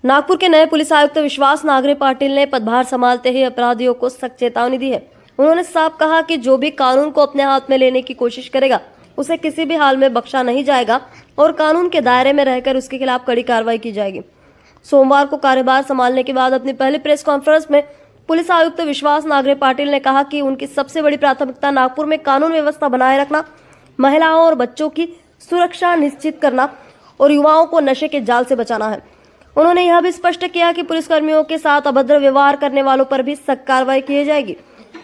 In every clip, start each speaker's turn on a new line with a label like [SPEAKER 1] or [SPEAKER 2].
[SPEAKER 1] नागपुर के नए पुलिस आयुक्त विश्वास नागरे पाटिल ने पदभार संभालते ही अपराधियों को सख्त चेतावनी दी है। उन्होंने साफ कहा कि जो भी कानून को अपने हाथ में लेने की कोशिश करेगा उसे किसी भी हाल में बख्शा नहीं जाएगा और कानून के दायरे में रहकर उसके खिलाफ कड़ी कार्रवाई की जाएगी। सोमवार को कार्यभार संभालने के बाद अपनी पहली प्रेस कॉन्फ्रेंस में पुलिस आयुक्त विश्वास नागरे पाटिल ने कहा कि उनकी सबसे बड़ी प्राथमिकता नागपुर में कानून व्यवस्था बनाए रखना, महिलाओं और बच्चों की सुरक्षा निश्चित करना और युवाओं को नशे के जाल से बचाना है। उन्होंने यह भी स्पष्ट किया कि पुलिसकर्मियों के साथ अभद्र व्यवहार करने वालों पर भी सख्त कार्रवाई की जाएगी।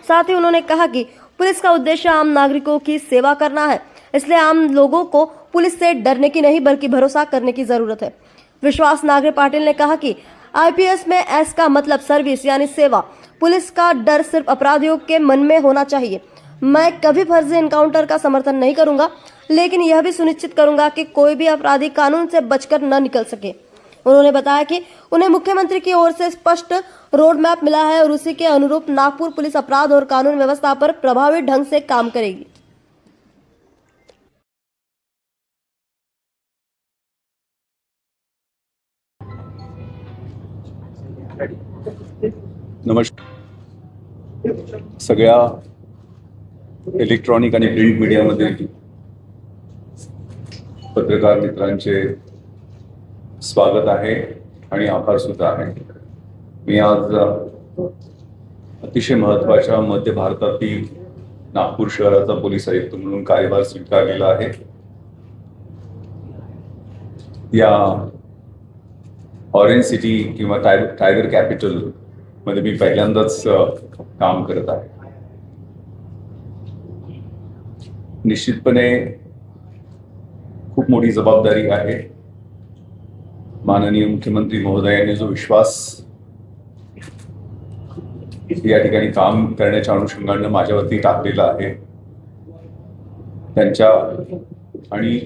[SPEAKER 1] साथ ही उन्होंने कहा कि पुलिस का उद्देश्य आम नागरिकों की सेवा करना है, इसलिए आम लोगों को पुलिस से डरने की नहीं बल्कि भरोसा करने की जरूरत है। विश्वास नागरे पाटिल ने कहा कि आईपीएस में एस का मतलब सर्विस यानी सेवा। पुलिस का डर सिर्फ अपराधियों के मन में होना चाहिए। मैं कभी फर्जी एनकाउंटर का समर्थन नहीं करूंगा, लेकिन यह भी सुनिश्चित करूंगा कि कोई भी अपराधी कानून से बचकर न निकल सके। उन्होंने बताया कि उन्हें मुख्यमंत्री की ओर से स्पष्ट रोड मैप मिला है और उसी के अनुरूप नागपुर पुलिस अपराध और कानून व्यवस्था पर प्रभावी ढंग से काम करेगी।
[SPEAKER 2] नमस्कार सगळ्या इलेक्ट्रॉनिक आणि प्रिंट मीडियामधील पत्रकार मित्रांचे स्वागत आहे आणि आभार सुद्धा आहे। मी आज अतिशय महत्त्वाच्या मध्य भारतातील नागपूर शहराचा पोलीस आयुक्त म्हणून कार्यभार स्वीकारलेला आहे। या ऑरेंज सिटी किंवा टायगर कॅपिटल मध्ये मी पहिल्यांदाच काम करत आहे। निश्चितपणे खूप मोठी जबाबदारी आहे। माननीय मुख्यमंत्री महोदयांनी जो विश्वास या ठिकाणी काम करण्याच्या अनुषंगाने माझ्यावरती टाकलेला आहे, त्यांच्या आणि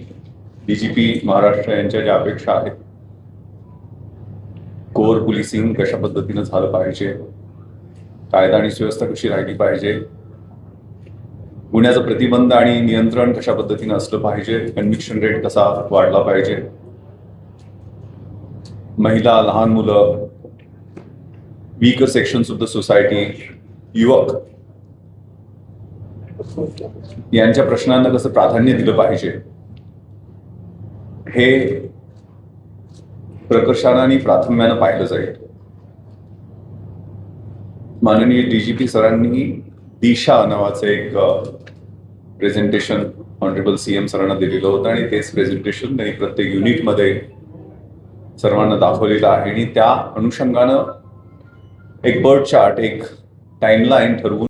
[SPEAKER 2] डीजीपी महाराष्ट्र यांच्या ज्या अपेक्षा आहेत, कोर पोलिसिंग कशा पद्धतीने झालं पाहिजे, कायदा आणि सुव्यवस्था कशी राहिली पाहिजे, गुन्ह्याचं प्रतिबंध आणि नियंत्रण कशा पद्धतीने असलं पाहिजे, कन्व्हिक्शन रेट कसा वाढला पाहिजे, महिला, लहान मुलं, weaker sections of the society, युवक यांच्या प्रश्नांना कसं प्राधान्य दिलं पाहिजे, हे प्रकर्षाने आणि प्राथम्याने पाहिलं जाईल। माननीय डीजीपी सरांनी दिशा नावाचं एक प्रेझेंटेशन ऑनरेबल सीएम सरांना दिलेलं होतं आणि तेच प्रेझेंटेशन त्यांनी प्रत्येक युनिटमध्ये सर्वांना दाखवलेलं आहे आणि त्या अनुषंगानं एक बर्ड चार्ट, एक टाइमलाईन ठरवून